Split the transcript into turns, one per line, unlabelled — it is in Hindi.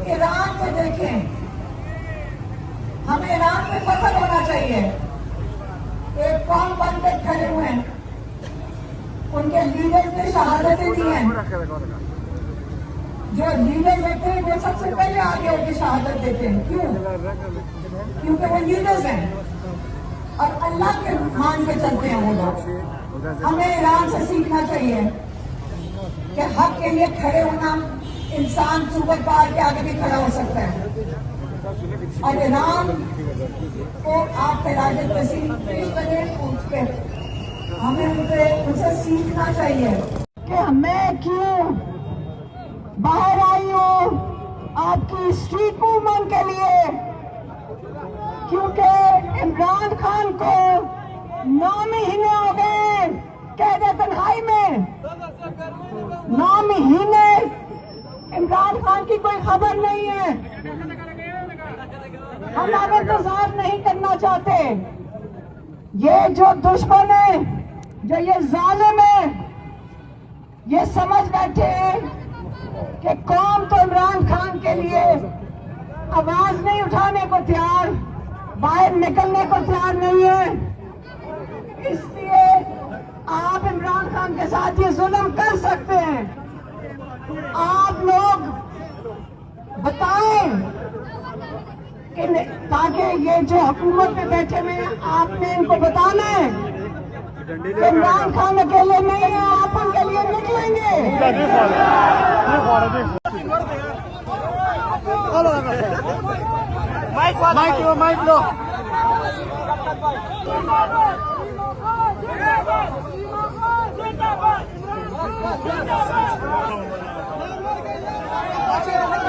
ईरान में देखें, हमें ईरान में फख्र होना चाहिए। एक कौम बनकर खड़े हुए हैं, उनके लीडर ने शहादतें दी हैं। जो लीडर बैठे हैं वो सबसे पहले आगे होकर शहादत देते हैं। क्यों? क्योंकि वो लीडर्स हैं और अल्लाह के मान के चलते हैं वो लोग। हमें ईरान से सीखना चाहिए कि हक के लिए खड़े होना, इंसान सुपर पावर के आगे भी खड़ा हो सकता है। और ईरान को आप खिलाफत पेश करें, उसके हमें उनसे सीखना चाहिए कि मैं क्यों बाहर आई हूँ आपकी स्ट्रीट मूवमेंट के लिए, क्योंकि इमरान खान को 9 महीने हो गए कैद तन्हाई में। 9 महीने इमरान खान की कोई खबर नहीं है। हम अब इंतजार नहीं करना चाहते। ये जो दुश्मन है, जो ये जालिम है, ये समझ बैठे हैं कि कौम तो इमरान खान के लिए आवाज नहीं उठाने को तैयार, बाहर निकलने को तैयार नहीं है। इसलिए आप इमरान खान के साथ ये जुल्म कर सकते हैं। आप लोग बताएं कि ताकि ये जो हुकूमत में बैठे हुए हैं, आपने इनको बताना है कि इमरान खान अकेले नहीं है, आप उनके लिए निकलेंगे।
माइक लो।
जिंदाबाद